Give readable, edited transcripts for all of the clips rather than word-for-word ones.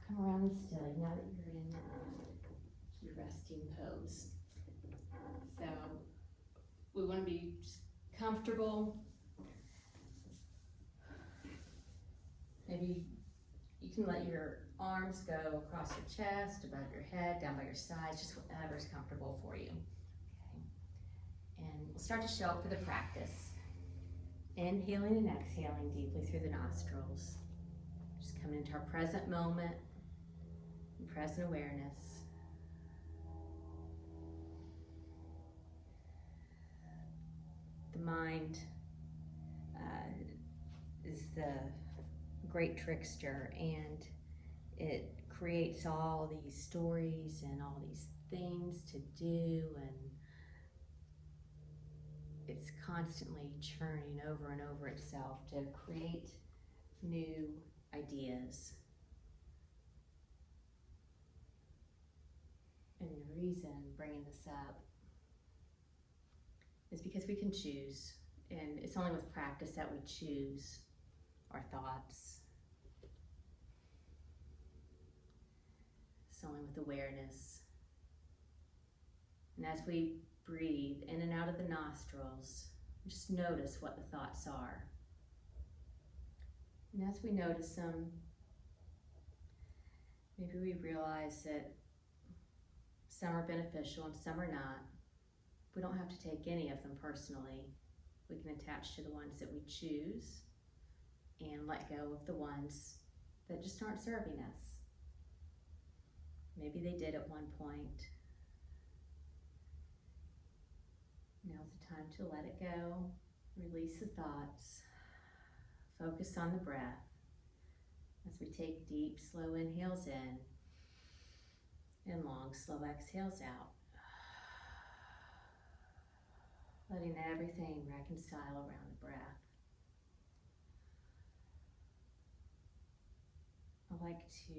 Come around and still now that you're in your resting pose. So we want to be just comfortable. Maybe you can let your arms go across your chest, above your head, down by your sides, just whatever's comfortable for you. Okay. And we'll start to show up for the practice. Inhaling and exhaling deeply through the nostrils. Just coming into our present moment and present awareness. The mind is the great trickster, and it creates all these stories and all these things to do, and it's constantly churning over and over itself to create new ideas. And the reason bringing this up is because we can choose, and it's only with practice that we choose our thoughts. It's only with awareness. And as we breathe in and out of the nostrils, just notice what the thoughts are. And as we notice them, maybe we realize that some are beneficial and some are not. We don't have to take any of them personally. We can attach to the ones that we choose and let go of the ones that just aren't serving us. Maybe they did at one point. Now's the time to let it go, release the thoughts, focus on the breath as we take deep, slow inhales in and long, slow exhales out. Letting everything reconcile around the breath. I like to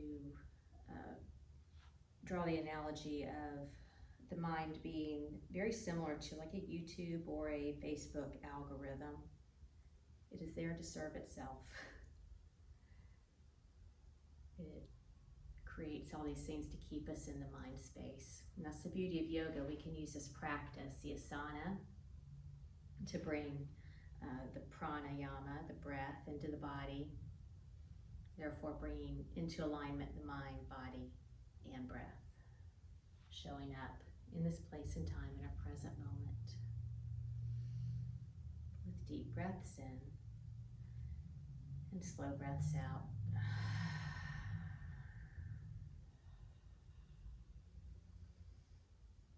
draw the analogy of the mind being very similar to like a YouTube or a Facebook algorithm. It is there to serve itself. It creates all these things to keep us in the mind space. And that's the beauty of yoga. We can use this practice, the asana, to bring the pranayama, the breath, into the body, therefore bringing into alignment the mind, body, and breath, showing up in this place and time in our present moment. With deep breaths in and slow breaths out.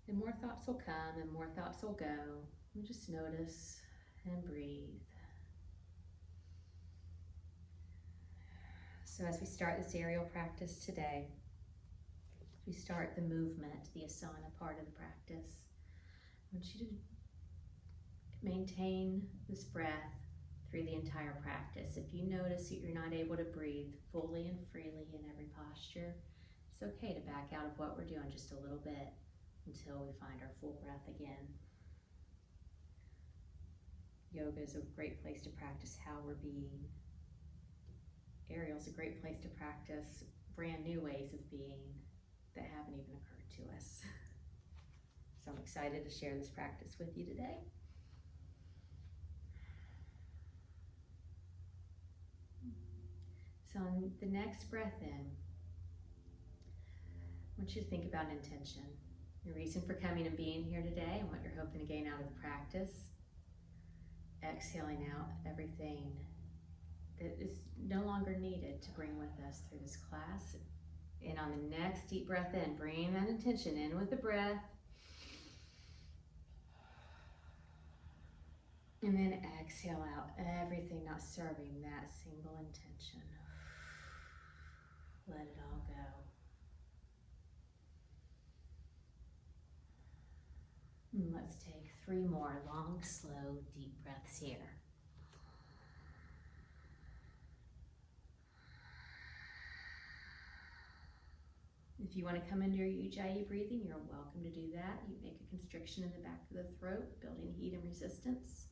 And more thoughts will come and more thoughts will go. We just notice and breathe. So as we start this aerial practice today, we start the movement, the asana part of the practice. I want you to maintain this breath through the entire practice. If you notice that you're not able to breathe fully and freely in every posture, it's okay to back out of what we're doing just a little bit until we find our full breath again. Yoga is a great place to practice how we're being. Aerial is a great place to practice brand new ways of being that haven't even occurred to us. So I'm excited to share this practice with you today. So on the next breath in, I want you to think about intention, your reason for coming and being here today and what you're hoping to gain out of the practice. Exhaling out everything that is no longer needed to bring with us through this class. And on the next deep breath in, bring that intention in with the breath. And then exhale out everything not serving that single intention. Let it all go. And let's take 3 more long, slow, deep breaths here. If you want to come into your Ujjayi breathing, you're welcome to do that. You make a constriction in the back of the throat, building heat and resistance.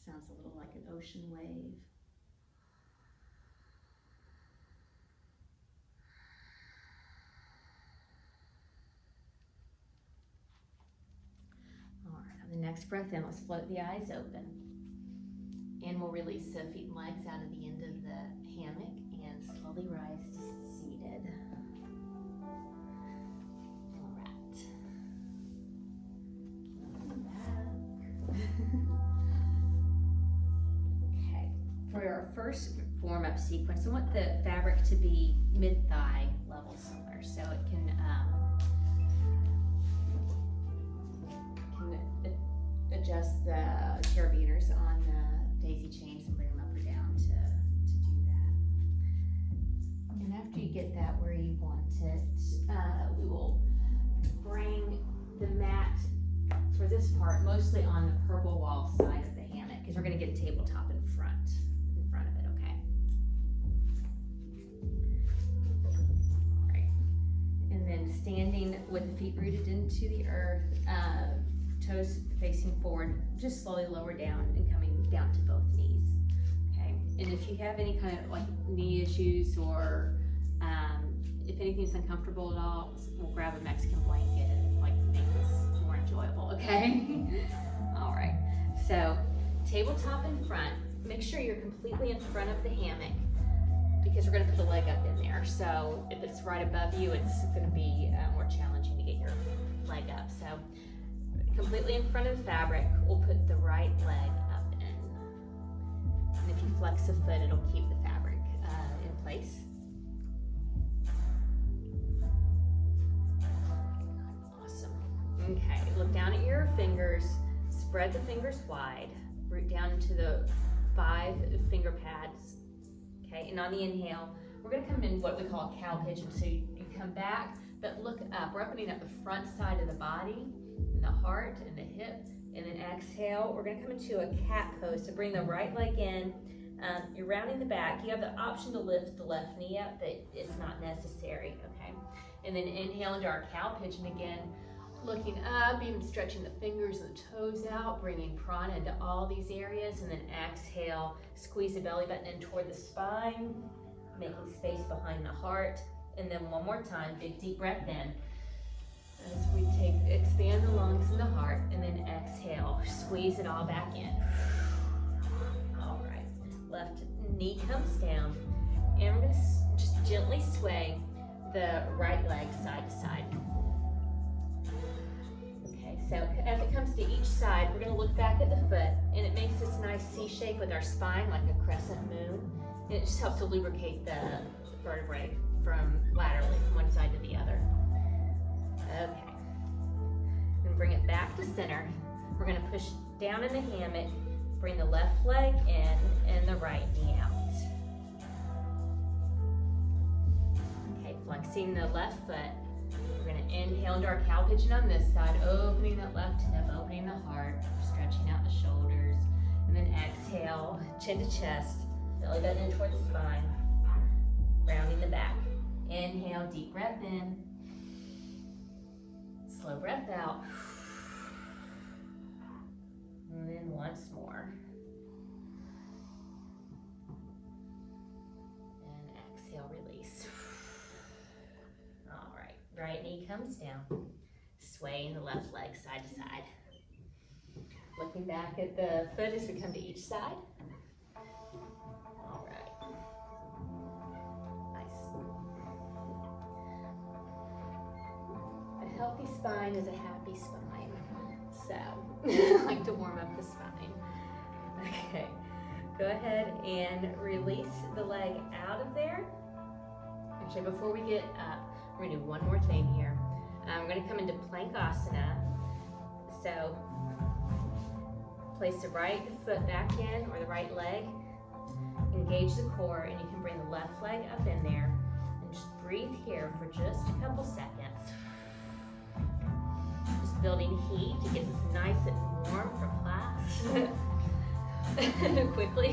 Sounds a little like an ocean wave. All right, on the next breath in, let's float the eyes open. And we'll release the feet and legs out of the end of the hammock and slowly rise to seated. All right. Welcome back. Okay, for our first warm-up sequence, I want the fabric to be mid-thigh level somewhere, so it can adjust the carabiners on the daisy chains and bring them up or down to do that. And after you get that where you want it, we will bring the mat for this part mostly on the purple wall side of the hammock, because we're going to get a tabletop in front of it, okay? All right. And then standing with the feet rooted into the earth, toes facing forward, just slowly lower down and coming down to both knees, okay? And if you have any kind of like knee issues or if anything's uncomfortable at all, we'll grab a Mexican blanket and like make this more enjoyable, okay? All right, so tabletop in front. Make sure you're completely in front of the hammock because we're gonna put the leg up in there. So if it's right above you, it's gonna be more challenging to get your leg up. So completely in front of the fabric, we'll put the right leg up in. And if you flex the foot, it'll keep the fabric in place. Awesome. Okay, look down at your fingers, spread the fingers wide, root down into the 5 finger pads. Okay, and on the inhale, we're gonna come in what we call a cow pigeon. So you come back, but look up. We're opening up the front side of the body, the heart and the hip, and then exhale, we're going to come into a cat pose. So bring the right leg in, you're rounding the back. You have the option to lift the left knee up, but it's not necessary, okay? And then inhale into our cow pigeon again, looking up, even stretching the fingers and the toes out, bringing prana into all these areas, and then exhale, squeeze the belly button in toward the spine, making space behind the heart, and then one more time, big deep breath in. As we expand the lungs and the heart, and then exhale, squeeze it all back in. All right, left knee comes down, and we're gonna just gently sway the right leg side to side. Okay, so as it comes to each side, we're gonna look back at the foot, and it makes this nice C shape with our spine, like a crescent moon, and it just helps to lubricate the vertebrae from laterally from one side to the other. Okay, and bring it back to center. We're gonna push down in the hammock, bring the left leg in and the right knee out. Okay, flexing the left foot. We're gonna inhale into our cow pigeon on this side, opening that left hip, opening the heart, stretching out the shoulders, and then exhale, chin to chest, belly button in towards the spine, rounding the back. Inhale, deep breath in. Slow breath out. And then once more. And exhale, release. All right, right knee comes down. Swaying the left leg side to side. Looking back at the foot as we come to each side. All right. Nice. A healthy spine is a happy spine. So, I like to warm up the spine. Okay, go ahead and release the leg out of there. Actually, before we get up, we're gonna do one more thing here. We're gonna come into Plankasana. So, place the right foot back in, or the right leg. Engage the core, and you can bring the left leg up in there. And just breathe here for just a couple seconds. Just building heat to get us nice and warm for class. Quickly.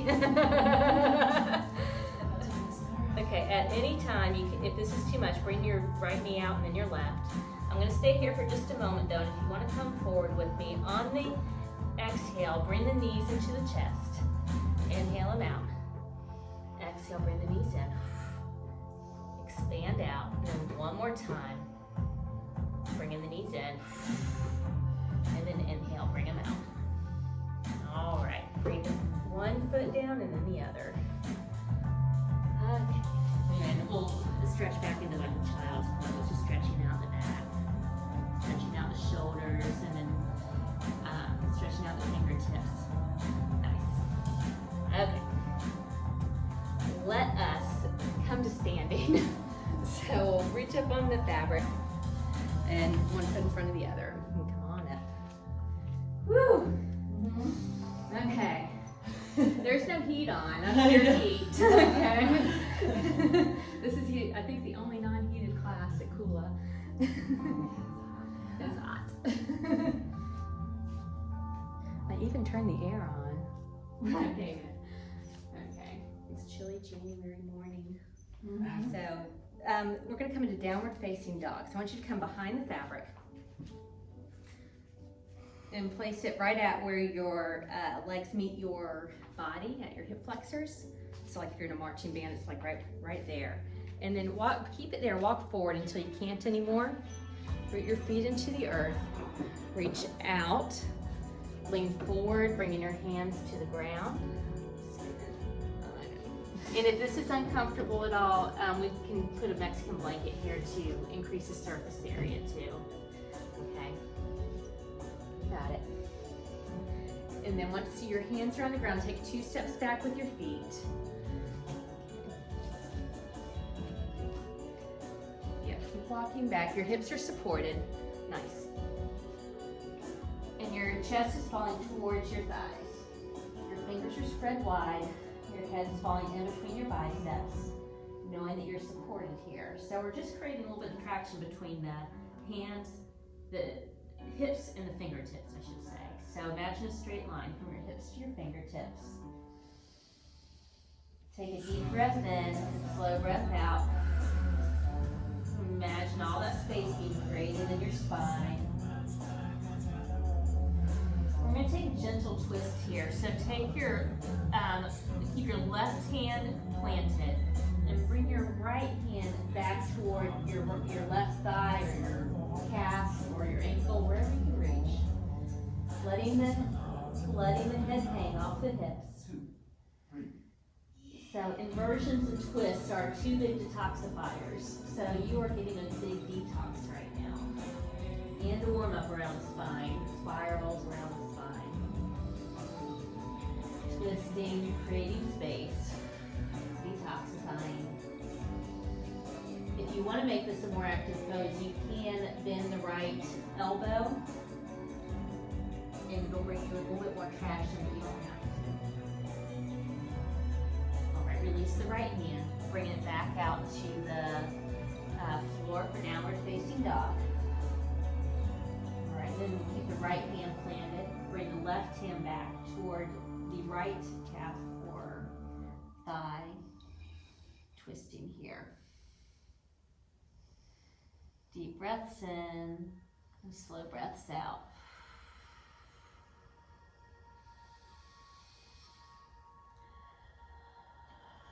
Okay, at any time, you can, if this is too much, bring your right knee out and then your left. I'm going to stay here for just a moment, though, and if you want to come forward with me, on the exhale, bring the knees into the chest. Inhale them out. Exhale, bring the knees in. Expand out. And then one more time. Bring in the knees in. And then inhale, bring them out. All right, bring one foot down and then the other. Okay. And we'll stretch back into like a child's pose, just stretching out the back, stretching out the shoulders, and then stretching out the fingertips. Nice. Okay. Let us come to standing. So we'll reach up on the fabric and one foot in front of the other. And come on up. Woo! Okay. There's no heat on. I'm your heat. Okay. This is, I think, the only non-heated class at Kula. It's hot. I even turned the air on. Okay. Okay. It's chilly January morning. So we're going to come into downward facing dog. So I want you to come behind the fabric and place it right at where your legs meet your body, at your hip flexors. So like if you're in a marching band, it's like right there. And then keep it there, walk forward until you can't anymore. Root your feet into the earth. Reach out, lean forward, bringing your hands to the ground. And if this is uncomfortable at all, we can put a Mexican blanket here to increase the surface area too. Okay, got it. And then once your hands are on the ground, take 2 steps back with your feet. Yeah, keep walking back. Your hips are supported. Nice. And your chest is falling towards your thighs. Your fingers are spread wide. Your head is falling in between your biceps, knowing that you're supported here. So we're just creating a little bit of traction between the hands, the hips, and the fingertips, I should say. So imagine a straight line from your hips to your fingertips. Take a deep breath in and slow breath out. Imagine all that space being created in your spine. We're going to take a gentle twist here. So take your, keep your left hand planted and bring your right hand back toward your left thigh or your calf or your ankle, wherever you can reach. Letting the head hang off the hips. So inversions and twists are 2 big detoxifiers. So you are getting a big detox right now. And a warm up around the spine, spirals around the spine. Twisting, creating space, detoxifying. If you want to make this a more active pose, you can bend the right elbow and it'll bring you a little bit more traction, but you don't have to. All right, release the right hand, bring it back out to the floor for downward facing dog. All right, then keep the right hand planted, bring the left hand back toward the right calf or thigh, twisting here. Deep breaths in and slow breaths out.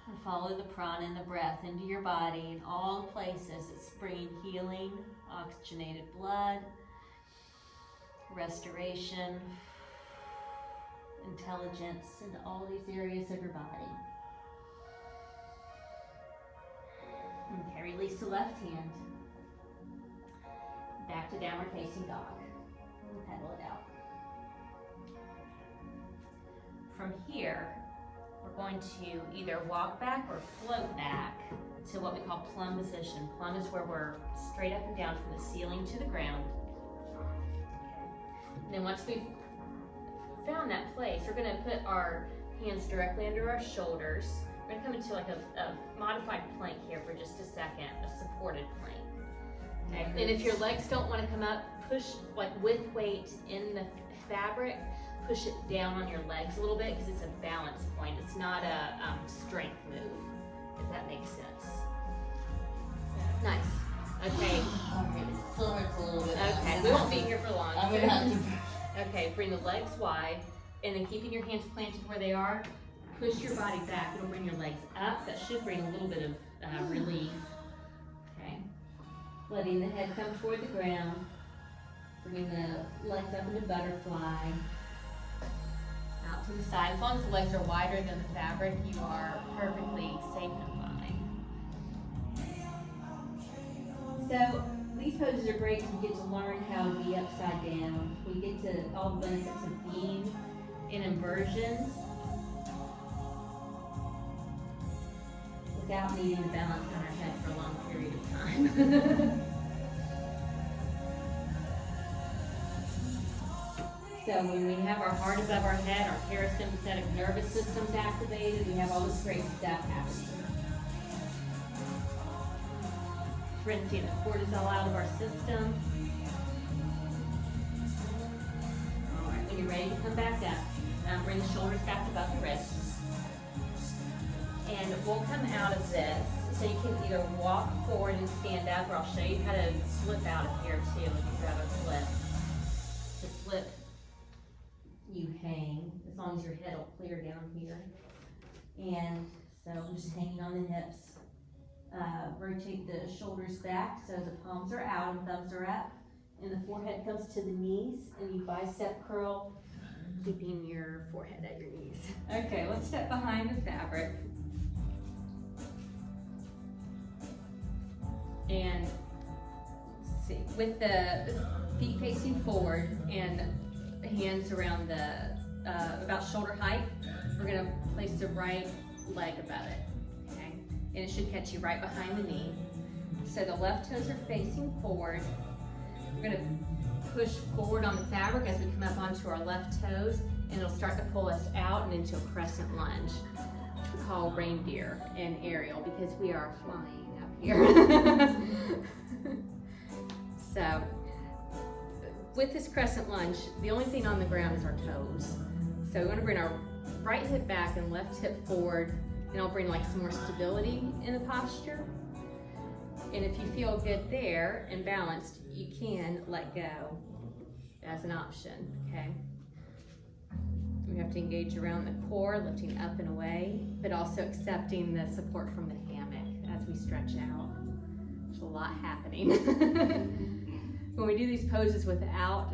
And follow the prana and the breath into your body in all the places. It's bringing healing, oxygenated blood, restoration, intelligence into all these areas of your body. Okay, release the left hand. Back to downward facing dog. And pedal it out. From here, we're going to either walk back or float back to what we call plumb position. Plumb is where we're straight up and down from the ceiling to the ground. And then once we've found that place, we're going to put our hands directly under our shoulders. We're going to come into like a modified plank here for just a second, a supported plank. Okay. And if your legs don't want to come up, push like with weight in the fabric, push it down on your legs a little bit because it's a balance point. It's not a strength move, if that makes sense. Nice. Okay. So hurts a little bit. Okay, we won't be here for long. I'm gonna have to. Okay, bring the legs wide, and then keeping your hands planted where they are, push your body back. It'll bring your legs up. That should bring a little bit of relief. Okay. Letting the head come toward the ground. Bringing the legs up into butterfly. Out to the side. As long as the legs are wider than the fabric, you are perfectly safe and fine. So these poses are great because you get to learn how to be upside down. We get to all the benefits of being in inversions without needing to balance on our head for a long period of time. So when we have our heart above our head, our parasympathetic nervous system's activated, we have all this great stuff happening. Rinsing the cortisol out of our system. All right, when you're ready to come back up, bring the shoulders back above the wrists. And we'll come out of this. So you can either walk forward and stand up, or I'll show you how to flip out of here too if you'd rather flip. To flip, you hang, as long as your head will clear down here. And so I'm just hanging on the hips. Rotate the shoulders back so the palms are out and thumbs are up. And the forehead comes to the knees, and you bicep curl, keeping your forehead at your knees. Okay, let's step behind the fabric. And see, with the feet facing forward and hands around the about shoulder height, we're going to place the right leg above it, okay? And it should catch you right behind the knee. So the left toes are facing forward. We're going to push forward on the fabric as we come up onto our left toes, and it'll start to pull us out and into a crescent lunge, which we call reindeer and aerial because we are flying up here. So with this crescent lunge, the only thing on the ground is our toes. So we're going to bring our right hip back and left hip forward, and I'll bring like some more stability in the posture. And if you feel good there and balanced, you can let go as an option, okay? We have to engage around the core, lifting up and away, but also accepting the support from the hammock as we stretch out. There's a lot happening. When we do these poses without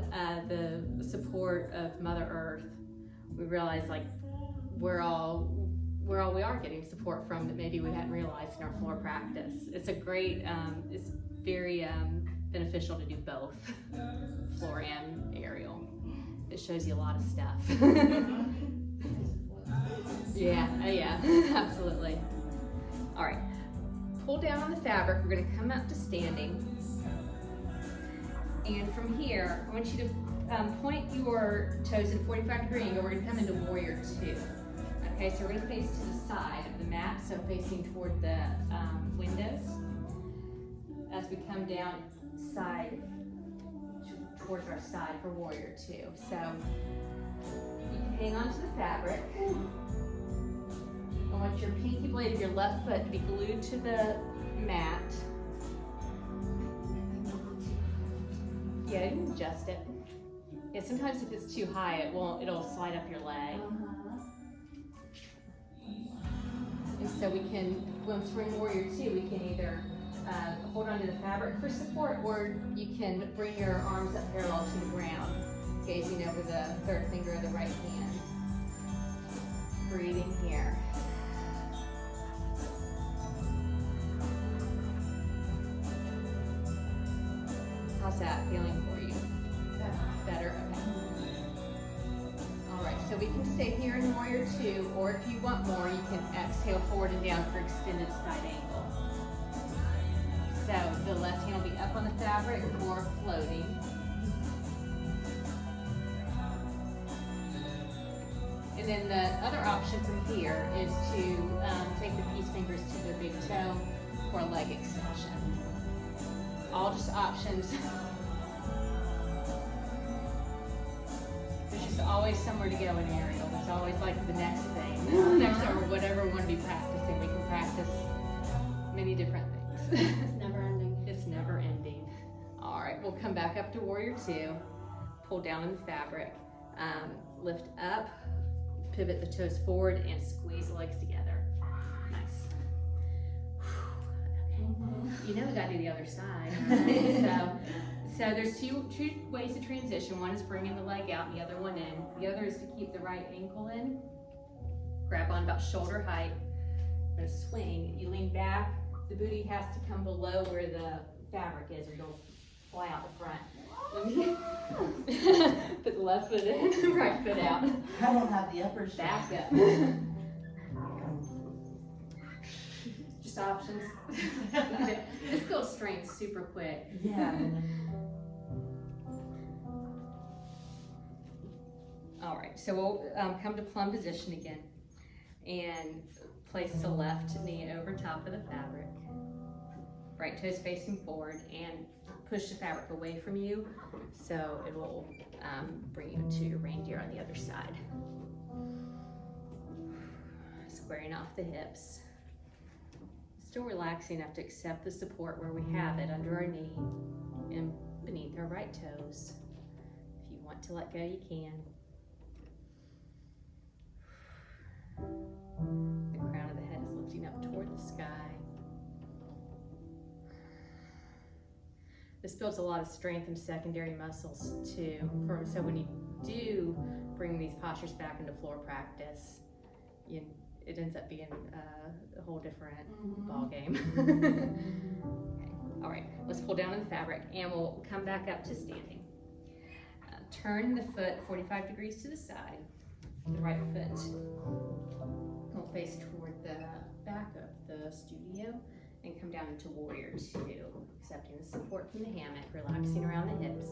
the support of Mother Earth, we realize like we are getting support from that maybe we hadn't realized in our floor practice. It's a great, it's very beneficial to do both, floor and aerial. It shows you a lot of stuff. Yeah, absolutely. All right, pull down on the fabric. We're gonna come up to standing. And from here, I want you to point your toes in 45-degree angle. We're going to come into Warrior Two. Okay, so we're going to face to the side of the mat, so facing toward the windows. As we come down side towards our side for Warrior Two. So you can hang on to the fabric. I want your pinky blade of your left foot to be glued to the mat. Yeah, you can adjust it. Yeah, sometimes if it's too high, it'll slide up your leg. And so we can, once we're in Warrior Two, we can either hold onto the fabric for support, or you can bring your arms up parallel to the ground, gazing over the third finger of the right hand. Breathing here. How's that feeling for you? Better? Okay. All right, so we can stay here in Warrior Two, or if you want more, you can exhale forward and down for extended side angle. So the left hand will be up on the fabric or floating. And then the other option from here is to take the peace fingers to the big toe for a leg extension. All just options. There's just always somewhere to go in aerial. There's always like the next thing, next or whatever we want to be practicing. We can practice many different things. It's never ending. It's never ending. All right, we'll come back up to Warrior Two. Pull down in the fabric. Lift up pivot the toes forward and squeeze the legs together. Nice. Okay. You know we gotta do the other side. Right? So there's two ways to transition. One is bringing the leg out, and the other one in. The other is to keep the right ankle in. Grab on about shoulder height. You're gonna swing. You lean back. The booty has to come below where the fabric is, or you'll fly out the front. Put the left foot in, right foot out. I don't have the upper Back up. Just options. This builds strength super quick. Yeah. All right, so we'll come to plumb position again and place the left knee over top of the fabric. Right toes facing forward and push the fabric away from you so it will bring you to your reindeer on the other side. Squaring off the hips. Still relaxing enough to accept the support where we have it under our knee and beneath our right toes. If you want to let go, you can. The crown of the head is lifting up toward the sky. This builds a lot of strength in secondary muscles too. So when you do bring these postures back into floor practice, it ends up being a whole different ball game. Okay. All right, let's pull down on the fabric and we'll come back up to standing. Turn the foot 45 degrees to the side. The right foot will face toward the back of the studio and come down into warrior two, accepting the support from the hammock, relaxing around the hips.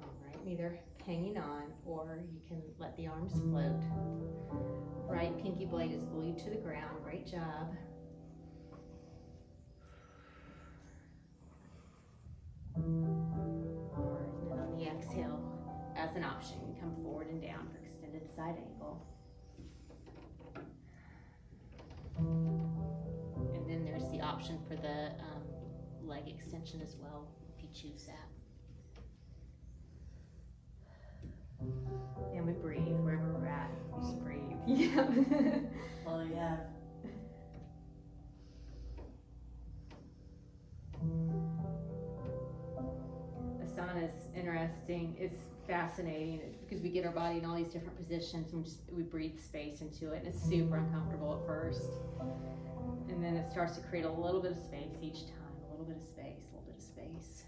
All right, either hanging on or you can let the arms float. Right pinky blade is glued to the ground. Great job. And then on the exhale, as an option, you come forward and down for extended side angle. And then there's the option for the leg extension as well, if you choose that. And we breathe wherever we're at. Just breathe. Yeah. Well, yeah. Asana is interesting. It's fascinating because we get our body in all these different positions and we breathe space into it, and it's super uncomfortable at first. And then it starts to create a little bit of space each time, a little bit of space, a little bit of space.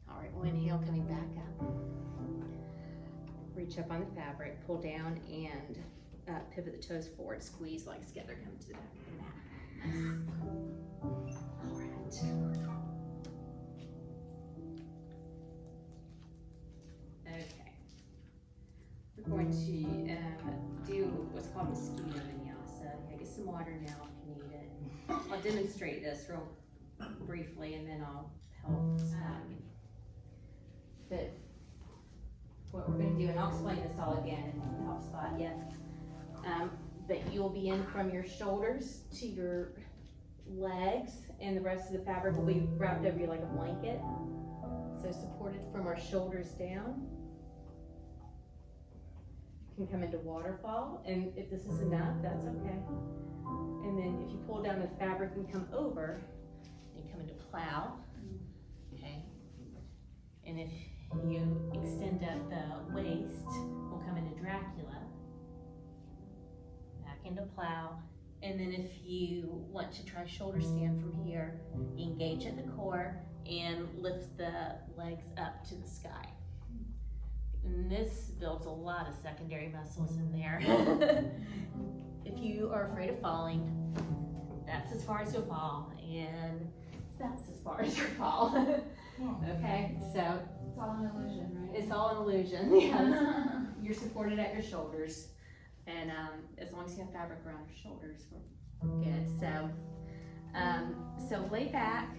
All right, we'll inhale, coming back up. Reach up on the fabric, pull down, and pivot the toes forward, squeeze legs together, come to the back of the mat. Nice. All right. Okay. We're going to do what's called mosquito vinyasa. Yeah, get some water now if you need it. I'll demonstrate this real briefly and then I'll help. But what we're going to do, and I'll explain this all again in the top spot yet, but you'll be in from your shoulders to your legs, and the rest of the fabric will be wrapped over you like a blanket. So supported from our shoulders down. You can come into waterfall, and if this is enough, that's okay. And then if you pull down the fabric and come over, you come into plow, okay? And if you extend up the waist, we'll come into Dracula, back into plow. And then if you want to try shoulder stand from here, engage at the core and lift the legs up to the sky. And this builds a lot of secondary muscles in there. If you are afraid of falling, that's as far as you'll fall, and that's as far as you'll fall. Okay, so It's all an illusion, right? it's all an illusion. Yes. You're supported at your shoulders, and as long as you have fabric around your shoulders, we're good. So lay back.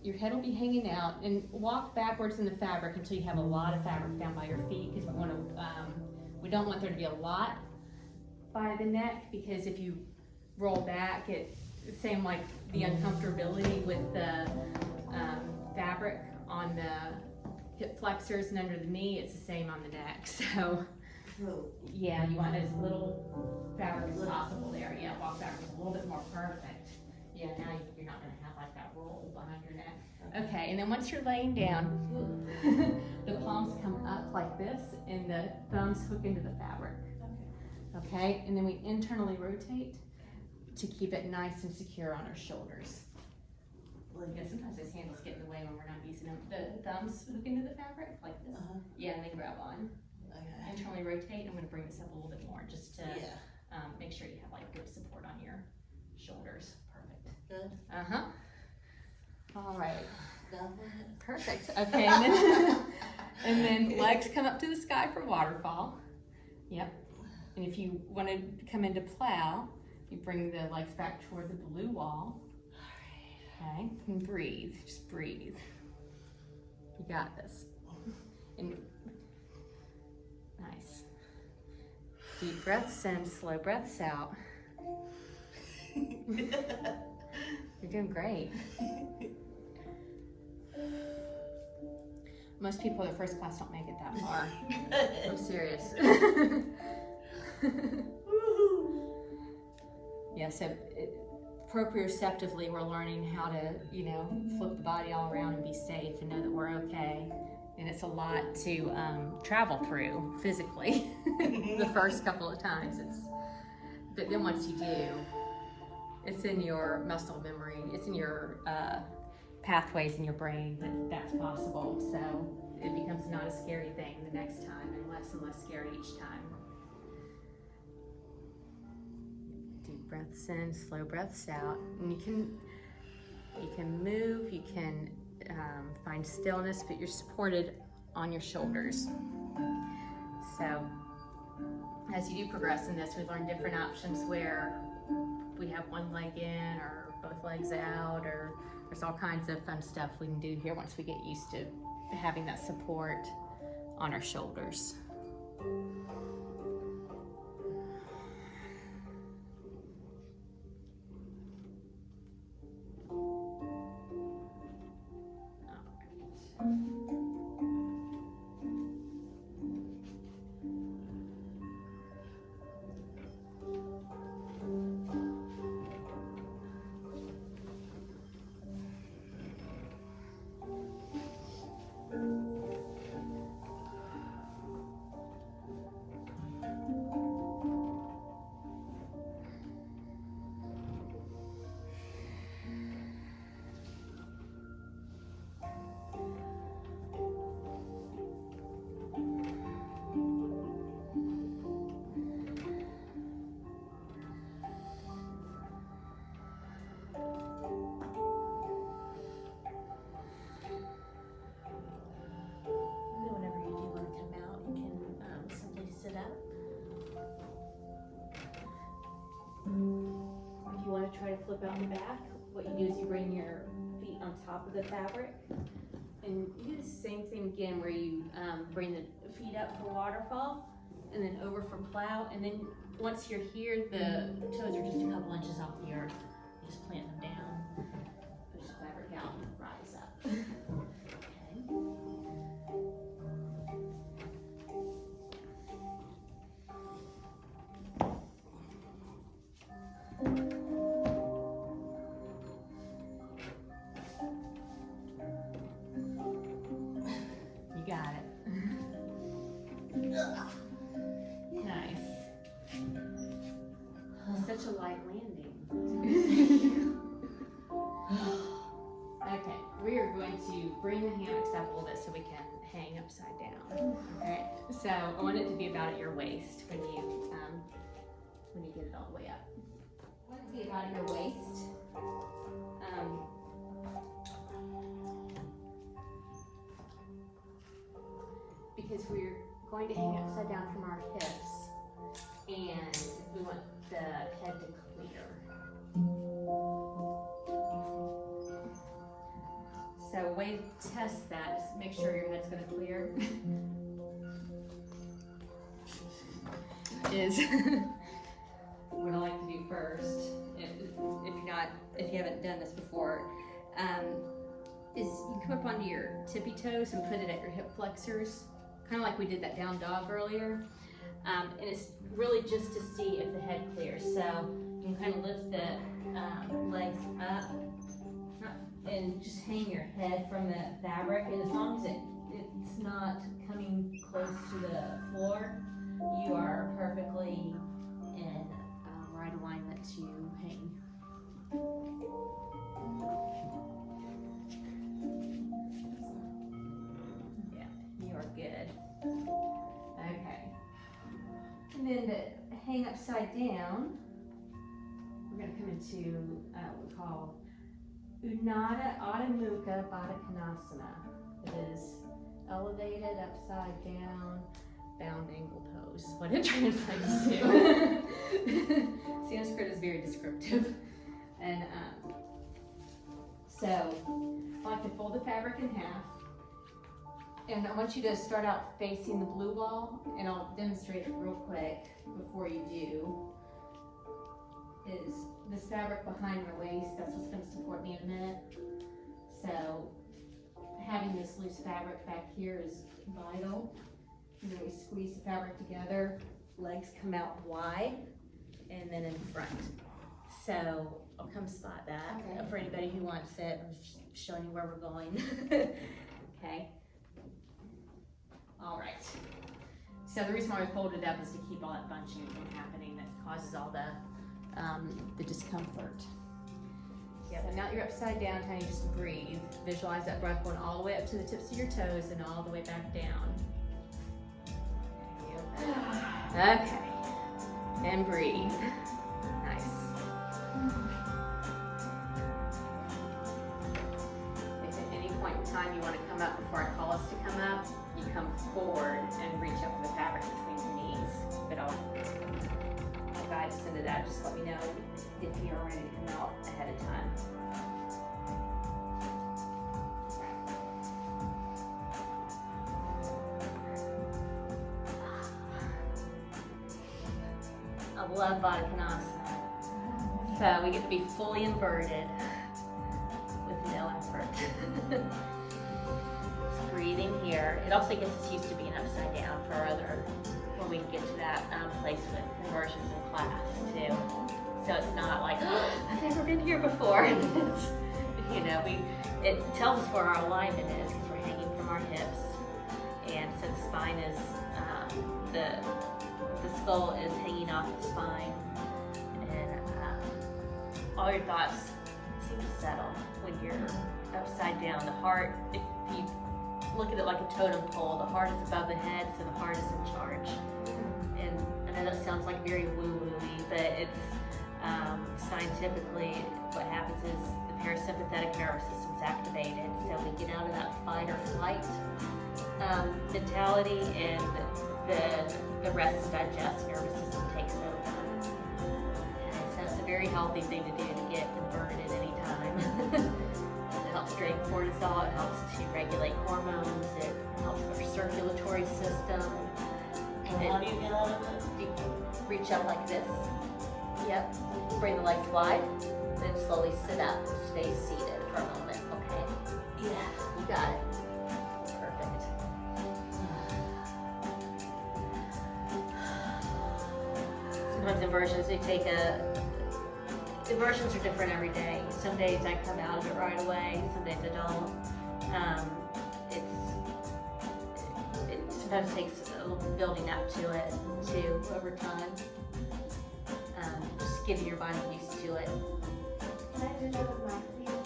Your head will be hanging out, and walk backwards in the fabric until you have a lot of fabric down by your feet, because we don't want there to be a lot by the neck, because if you roll back, it's same like the uncomfortability with the fabric on the hip flexors and under the knee, it's the same on the neck. So So, yeah, you want as little fabric as possible there. Yeah, walk backwards a little bit more, perfect. Yeah, now you're not gonna have like that roll behind your neck. Okay, and then once you're laying down, the palms come up like this and the thumbs hook into the fabric. Okay, and then we internally rotate to keep it nice and secure on our shoulders. Yeah, sometimes those handles get in the way when we're not using them. The thumbs hook into the fabric like this. Yeah, and then grab on. Okay. Internally rotate. I'm going to bring this up a little bit more just to Yeah. make sure you have like good support on your shoulders. Perfect. Good. All right. Done. Perfect. Okay, and then legs come up to the sky for waterfall. Yep. And if you want to come into plow, you bring the legs back toward the blue wall. Okay, and breathe. Just breathe. You got this. And nice. Deep breaths in, slow breaths out. You're doing great. Most people at first class don't make it that far. I'm serious. Yeah, so proprioceptively we're learning how to, flip the body all around and be safe and know that we're okay. And it's a lot to travel through physically the first couple of times. But then once you do, it's in your muscle memory, it's in your pathways in your brain that's possible. So it becomes not a scary thing the next time and less scary each time. Deep breaths in, slow breaths out. And you can move, you can find stillness, but you're supported on your shoulders. So as you do progress in this, we learn different options where we have one leg in or both legs out, or there's all kinds of fun stuff we can do here once we get used to having that support on our shoulders. Try to flip out the back. What you do is you bring your feet on top of the fabric, and you do the same thing again where you bring the feet up for waterfall and then over for plow, and then once you're here the toes are just a couple inches off the earth. You just plant them down, push the fabric out, and rise up. Okay. Such a light landing. Okay, we are going to bring the hammocks up a little bit so we can hang upside down. Okay, so I want it to be about at your waist when you get it all the way up. I want it to be about at your waist. Because we're going to hang upside down from our hips, and we want the head to clear. So a way to test that is make sure your head's going to clear. Is what I like to do first, if you haven't done this before, is you come up onto your tippy toes and put it at your hip flexors, kind of like we did that down dog earlier. And it's really just to see if the head clears. So you can kind of lift the legs up and just hang your head from the fabric. And as long as it's not coming close to the floor, you are perfectly in right alignment to hang. Yeah, you are good. Okay. And then to hang upside down, we're going to come into what we call Uddiyana Adho Mukha Baddha Konasana. It is elevated upside down bound angle pose, what it translates to. Sanskrit is very descriptive. And so I like to fold the fabric in half. And I want you to start out facing the blue wall, and I'll demonstrate it real quick before you do. Is this fabric behind my waist, that's what's going to support me in a minute. So having this loose fabric back here is vital. And then we squeeze the fabric together, legs come out wide, and then in front. So I'll come spot that for anybody who wants it. I'm just showing you where we're going. Okay. All right. So the reason why we fold it up is to keep all that bunching from happening that causes all the discomfort. Yep. So now you're upside down, kind of just breathe. Visualize that breath going all the way up to the tips of your toes and all the way back down. Okay. And breathe. Nice. If at any point in time you want to come up before I call us to come up, you come forward and reach up for the fabric between your knees. But I'll guide us into that. Just let me know if you're ready to come out ahead of time. I love Baddha Konasana. So we get to be fully inverted with no effort. Just breathing here. It also gets us used to being upside down for our other, when we get to that place with inversions in class too. So it's not like, oh, I've never been here before. You know, it tells us where our alignment is because we're hanging from our hips. And so the spine is, the skull is hanging off the spine, and all your thoughts seem to settle when you're upside down. The heart, if you look at it like a totem pole, the heart is above the head, so the heart is in charge. And I know that sounds like very woo-woo-y, but it's scientifically what happens is the parasympathetic nervous system is activated, so we get out of that fight or flight mentality, and the rest and digest nervous system takes over. And so it's a very healthy thing to do to get inverted at any time. It helps drain cortisol, it helps to regulate hormones, it helps our circulatory system. And how do you get out of it? You reach up like this. Yep. Bring the legs wide, then slowly sit up. Stay seated for a moment, okay? Yeah, you got it. Perfect. Sometimes inversions, inversions are different every day. Some days I come out of it right away, some days I don't. It sometimes takes a little building up to it too over time. Just getting your body used to it. Can I do that with my feet?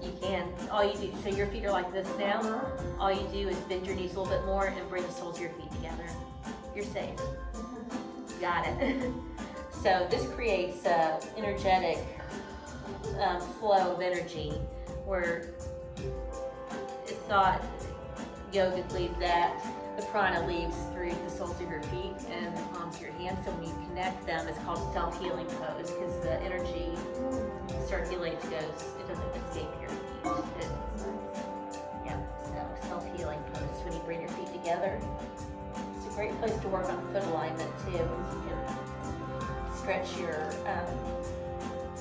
You can. All you do, so your feet are like this now. All you do is bend your knees a little bit more and bring the soles of your feet together. You're safe. Got it. So this creates an energetic flow of energy where it's thought yogically that the prana leaves through the soles of your feet and the palms of your hands. So when you connect them, it's called self-healing pose because the energy circulates, it doesn't escape your feet. So self-healing pose when you bring your feet together. It's a great place to work on foot alignment too. You can stretch your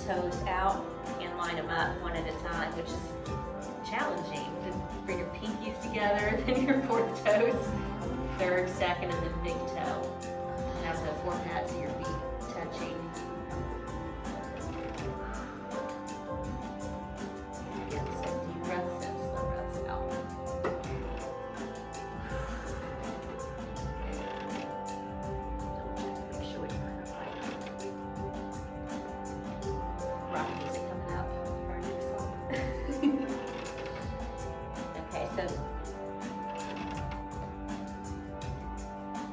toes out and line them up one at a time, which is challenging. Bring your pinkies together, then your fourth toes, third, second, and then big toe. Have the four pads of your feet touching. Get some deep breaths in, slow breaths out. Make sure we find our fight. Rock music coming up for our next song. Okay, so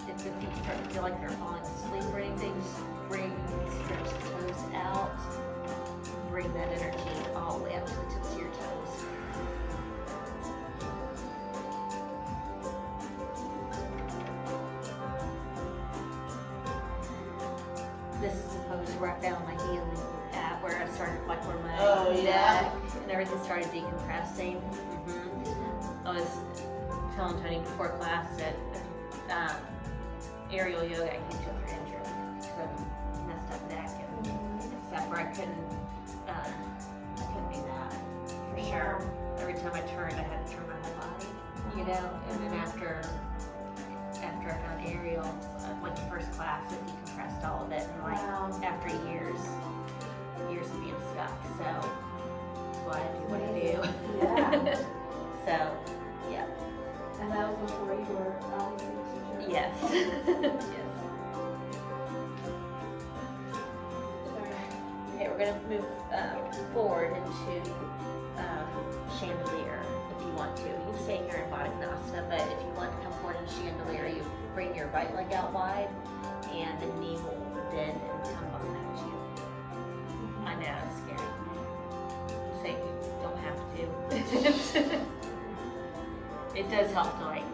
if the feet start to feel like they're falling asleep or anything, just stretch the toes out. Bring that energy all the way up to the tips of your toes. This is the pose where I found my healing at, where I started like where my neck and everything started decompressing. I was telling Tony before class that aerial yoga I came to for injury because I messed up neck and stuff where I couldn't do that for sure. Every time I turned, I had to turn my whole body, you know. And then after I found aerial, I went to first class and decompressed all of it, and like after years of being stuck, so that's why I do what I do. Yeah. So, yeah. And that was before you were obviously a teacher. Yes. Yes. Okay, we're gonna move forward into chandelier if you want to. You can stay here in Baddha-Konasana, but if you want to come forward in chandelier, you bring your right leg out wide, and the knee will bend and come behind you. I know, it's scary. So you don't have to. It does help to like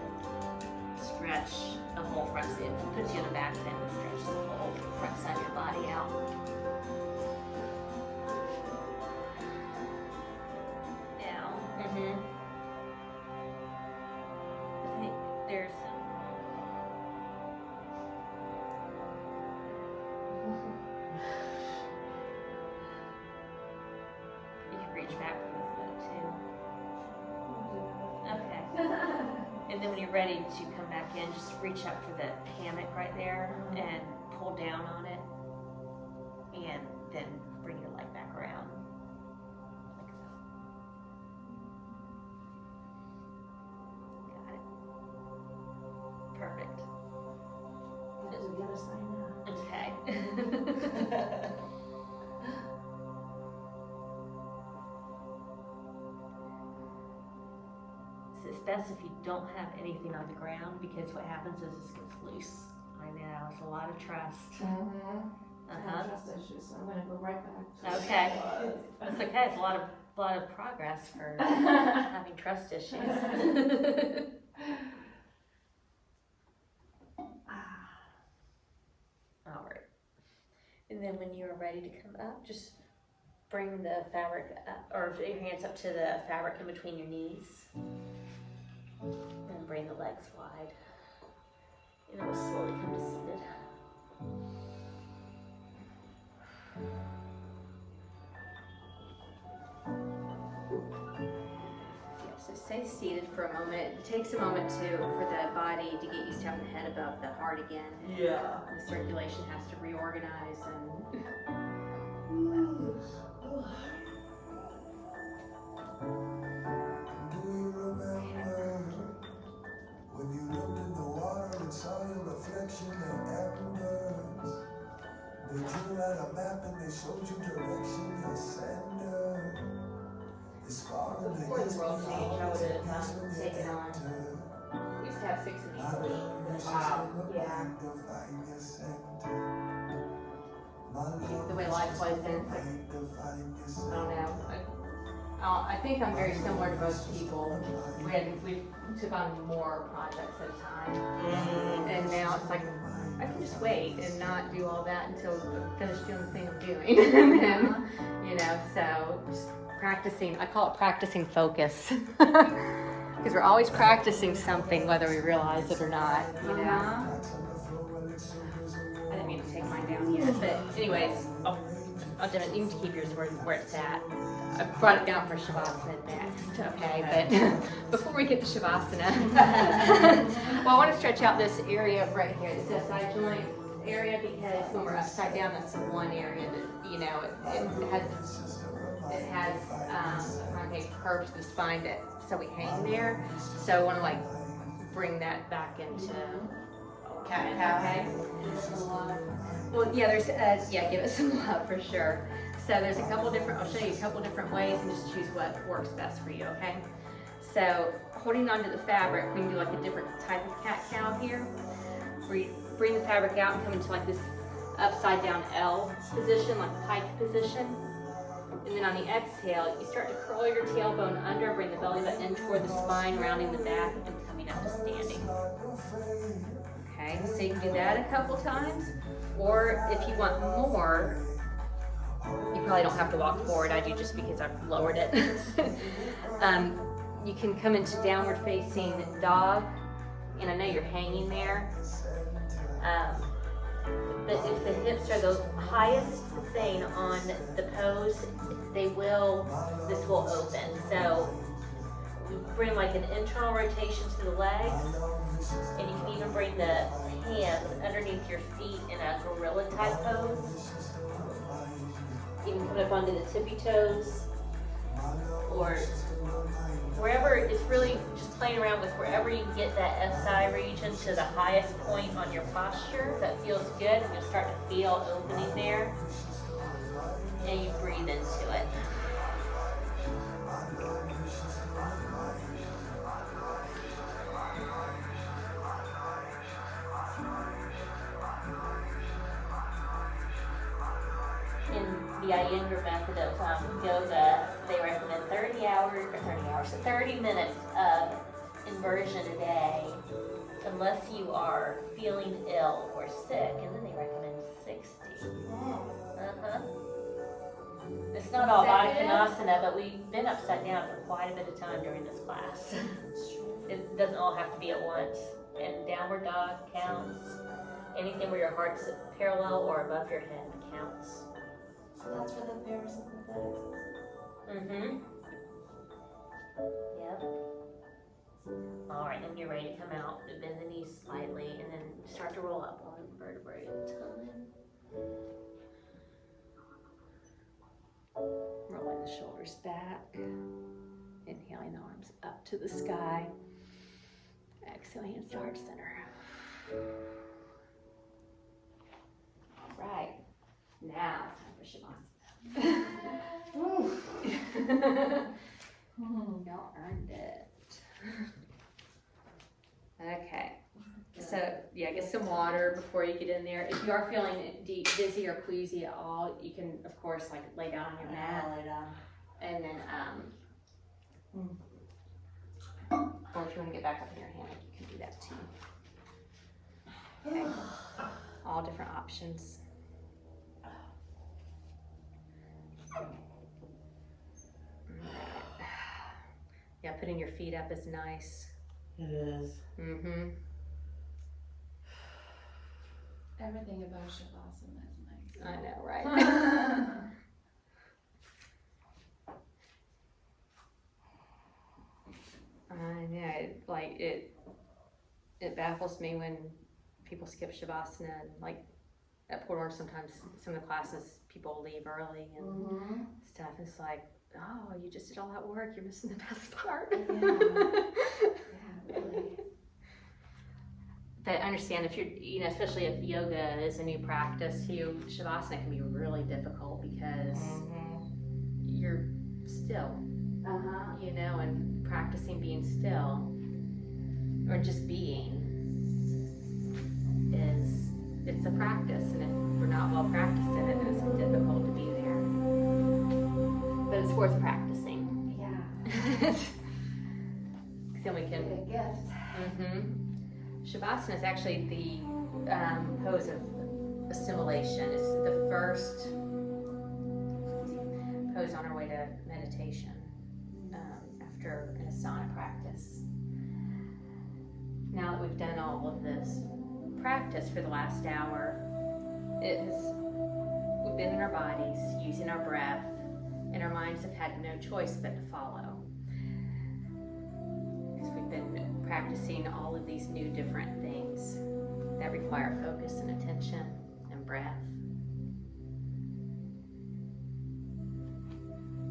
stretch the whole front side. It puts you on the back then and stretches the whole front side of your body out. Now, I think there's you can reach back for the foot too. Okay. And then when you're ready to come back in, just reach up for the hammock right there and pull down on it. And then bring your leg back around. Like so. Got it. Perfect. That was the other side now. Okay. It's best if you don't have anything on the ground, because what happens is this gets loose. I know, it's a lot of trust. I have trust issues, so I'm gonna go right back to Okay. That's okay, it's a lot of progress for having trust issues. All right. And then when you are ready to come up, just bring the fabric up, or your hands up to the fabric in between your knees. And bring the legs wide. And it will slowly come to seated. Yeah, so stay seated for a moment. It takes a moment for the body to get used to having the head above the heart again. Yeah. The circulation has to reorganize and when you looked in the water and saw your reflection in embers? They drew out a map and they showed you direction, your sender. It's far in the before the east, world changed, I would have when you taken on. enter. We used to have 6 of these a week. Wow. Yeah. The way life plays in, it's like, I don't know. I think I'm very similar to most people. We took on more projects at a time, and now it's like I can just wait and not do all that until I'm finished doing the thing I'm doing. And then, so just practicing. I call it practicing focus, because we're always practicing something, whether we realize it or not. I didn't mean to take mine down yet, but anyways, I'll do it. You can keep yours where it's at. I brought it down for Shavasana next, okay? But before we get to Shavasana, well, I want to stretch out this area right here. This is side joint area because when we're upside down, that's the one area that, you know, it has curves to the spine that so we hang there. So I want to like bring that back into cat-cow. Okay. Well, yeah, there's give it some love for sure. So there's a couple different. I'll show you a couple different ways and just choose what works best for you. Okay. So holding onto the fabric, we can do like a different type of cat-cow here. Where you bring the fabric out and come into like this upside down L position, like pike position. And then on the exhale, you start to curl your tailbone under, bring the belly button in toward the spine, rounding the back, and coming up to standing. Okay, so you can do that a couple times. Or if you want more, you probably don't have to walk forward. I do just because I've lowered it. You can come into downward facing dog, and I know you're hanging there. But if the hips are the highest thing on the pose, this will open. So bring like an internal rotation to the legs, and you can even bring the hands underneath your feet in a gorilla type pose. Even put up onto the tippy toes, or wherever. It's really just playing around with wherever you can get that SI region to the highest point on your posture. That feels good, and you'll start to feel opening there, and you breathe into it. In the Iyengar method of yoga, they recommend 30 minutes of inversion a day, unless you are feeling ill or sick, and then they recommend 60. It's not all Konasana, but we've been upside down for quite a bit of time during this class. It doesn't all have to be at once. And downward dog counts. Anything where your heart's parallel or above your head counts. So that's for the parasympathetic. Mm-hmm. Yep. All right, then you're ready to come out. Bend the knees slightly, and then start to roll up one vertebrae at a time. Rolling the shoulders back. Inhaling the arms up to the sky. Exhaling hands to heart center. All right. Now it's time for Shavasana. Y'all earned it. Okay. So yeah, get some water before you get in there. If you are feeling dizzy or queasy at all, you can of course like lay down on your mat. Lay down. And then or if you want to get back up in your hammock, you can do that too. Okay. All different options. Yeah, putting your feet up is nice. It is. Mm-hmm. Everything about Shavasana is nice. I know, right? I know, it baffles me when people skip Shavasana, and like at Port Orange sometimes some of the classes people leave early and stuff. It's like, oh, you just did all that work, you're missing the best part. Yeah, really. But I understand if you're, especially if yoga is a new practice too, Shavasana can be really difficult because you're still, and practicing being still or just being it's a practice, and if we're not well practiced in it, then it's difficult to be there. But it's worth practicing. Yeah. Then we can. Good gift. Shavasana is actually the pose of assimilation. It's the first pose on our way to meditation after an asana practice. Now that we've done all of this practice for the last hour, we've been in our bodies, using our breath, and our minds have had no choice but to follow. Because we've been practicing all of these new different things that require focus and attention and breath.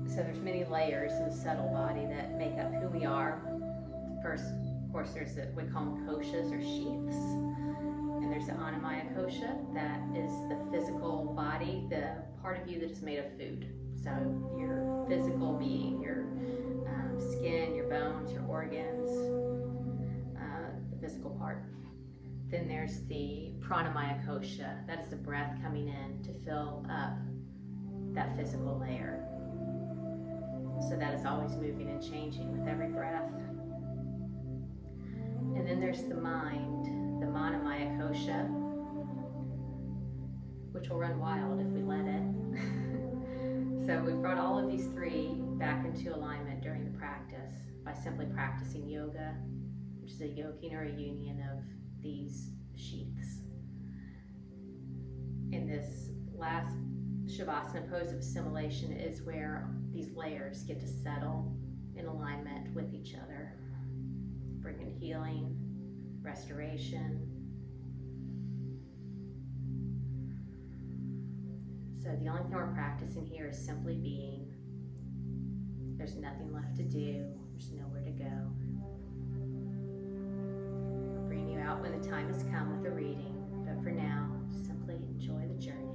So there's many layers in the subtle body that make up who we are. First, of course, there's we call them koshas or sheaths. And there's the Annamaya kosha, that is the physical body, the part of you that is made of food. So your physical being, your skin, your bones, your organs, the physical part. Then there's the Pranamaya kosha, that is the breath coming in to fill up that physical layer. So that is always moving and changing with every breath. And then there's the mind, the Manamaya kosha, which will run wild if we let it. So we've brought all of these three back into alignment during the practice by simply practicing yoga, which is a yoking or a union of these sheaths. In this last Shavasana pose of assimilation is where these layers get to settle in alignment with each other, bringing healing, restoration. So the only thing we're practicing here is simply being. There's nothing left to do. There's nowhere to go. I'll bring you out when the time has come with the reading, but for now, simply enjoy the journey.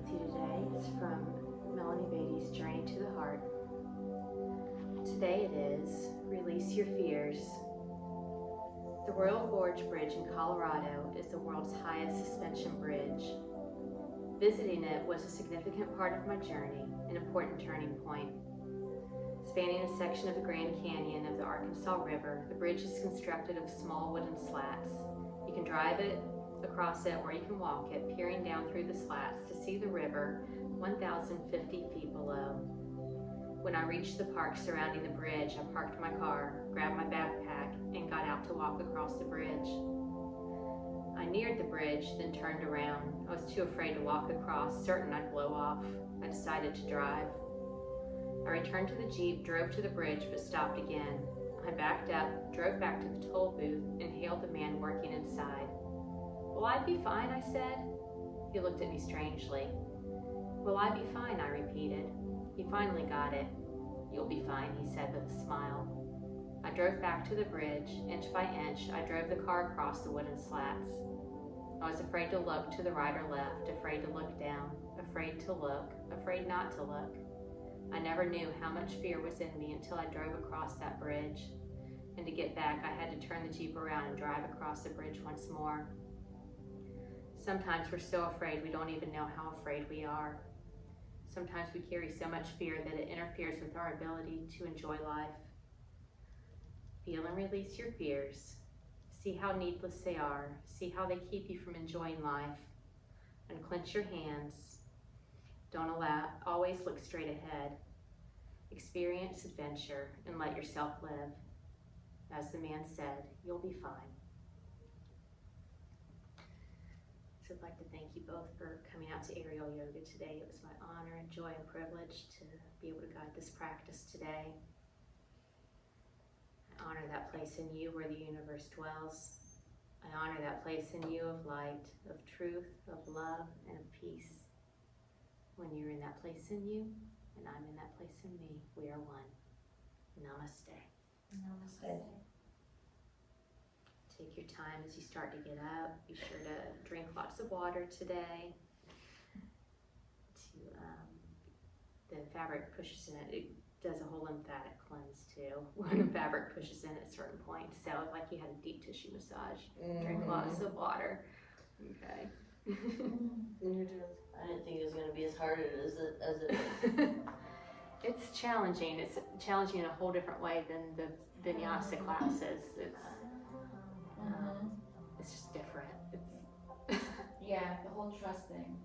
with you today is from Melanie Beatty's Journey to the Heart. Today it is Release Your Fears. The Royal Gorge Bridge in Colorado is the world's highest suspension bridge. Visiting it was a significant part of my journey, an important turning point. Spanning a section of the Grand Canyon of the Arkansas River, the bridge is constructed of small wooden slats. You can drive it across it or you can walk it, peering down through the slats to see the river 1,050 feet below. When I reached the park surrounding the bridge, I parked my car, grabbed my backpack, and got out to walk across the bridge. I neared the bridge, then turned around. I was too afraid to walk across, certain I'd blow off. I decided to drive. I returned to the Jeep, drove to the bridge, but stopped again. I backed up, drove back to the toll booth, and hailed the man working inside. "Will I be fine?" I said. He looked at me strangely. "Will I be fine?" I repeated. He finally got it. "You'll be fine," he said with a smile. I drove back to the bridge. Inch by inch, I drove the car across the wooden slats. I was afraid to look to the right or left, afraid to look down, afraid to look, afraid not to look. I never knew how much fear was in me until I drove across that bridge. And to get back, I had to turn the Jeep around and drive across the bridge once more. Sometimes we're so afraid we don't even know how afraid we are. Sometimes we carry so much fear that it interferes with our ability to enjoy life. Feel and release your fears. See how needless they are. See how they keep you from enjoying life. Unclench your hands. Don't always look straight ahead. Experience adventure and let yourself live. As the man said, you'll be fine. So I'd like to thank you both for coming out to aerial yoga today. It was my honor and joy and privilege to be able to guide this practice today. I honor that place in you where the universe dwells. I honor that place in you of light, of truth, of love, and of peace. When you're in that place in you, and I'm in that place in me, we are one. Namaste. Namaste. Take your time as you start to get up. Be sure to drink lots of water today. The fabric pushes in it. It does a whole lymphatic cleanse too when the fabric pushes in at a certain point. So like you had a deep tissue massage. Drink lots of water. Okay. I didn't think it was going to be as hard as it is. It's challenging. It's challenging in a whole different way than the vinyasa classes. It's just different. Yeah, the whole trust thing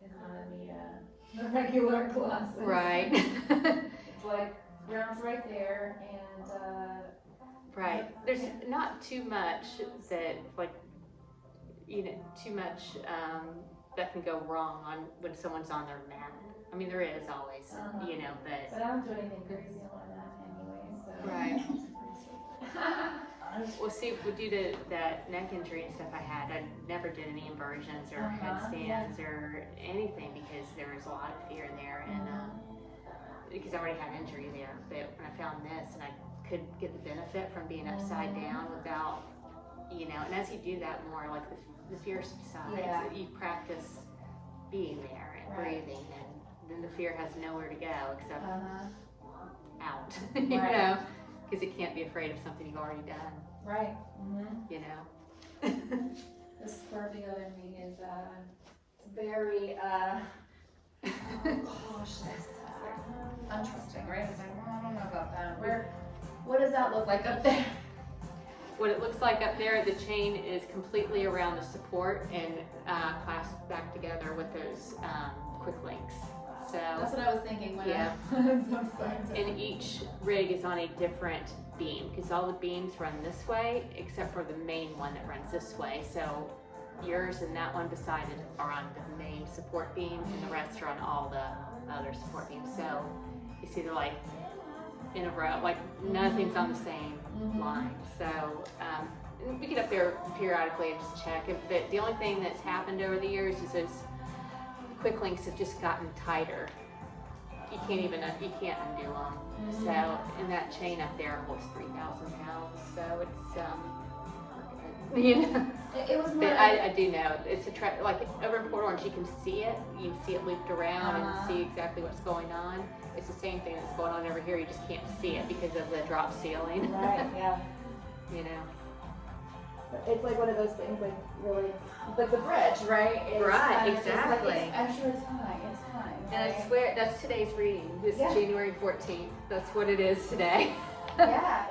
is not the regular classes. Right. It's like ground's right there, and right. There's not too much that too much that can go wrong when someone's on their mat. I mean, there is always, but I don't do anything crazy on that anyway, so. Right. Well, see, due to that neck injury and stuff I had, I never did any inversions or headstands or anything because there was a lot of fear there, and because I already had injury there. But when I found this, and I could get the benefit from being upside down without, and as you do that more, like the fear subsides. Yeah. You practice being there and breathing, and then the fear has nowhere to go except out, because it can't be afraid of something you've already done. Right. The Scorpio in me is very untrusting, right? It's like, I don't know about that. What does that look like up there? What it looks like up there, the chain is completely around the support and clasped back together with those quick links. So that's what I was thinking when yeah. I was upside down. And each rig is on a different beam because all the beams run this way except for the main one that runs this way. So yours and that one beside it are on the main support beam, and the rest are on all the other support beams. So you see they're like in a row, like nothing's on the same line. So we get up there periodically and just check. The only thing that's happened over the years is those quick links have just gotten tighter. You can't undo them. So, and that chain up there holds 3,000 pounds. So it's You know? It was more But like, I do know it's like over in Port Orange, you can see it. You can see it looped around and see exactly what's going on. It's the same thing that's going on over here. You just can't see it because of the drop ceiling. right, yeah. You know. But it's like one of those things, like really, like the bridge, right? It's Right, kind of just like, exactly. I'm sure it's fine. It's fine. And I right? swear that's today's reading. This Yeah. is January 14th. That's what it is today. Yeah.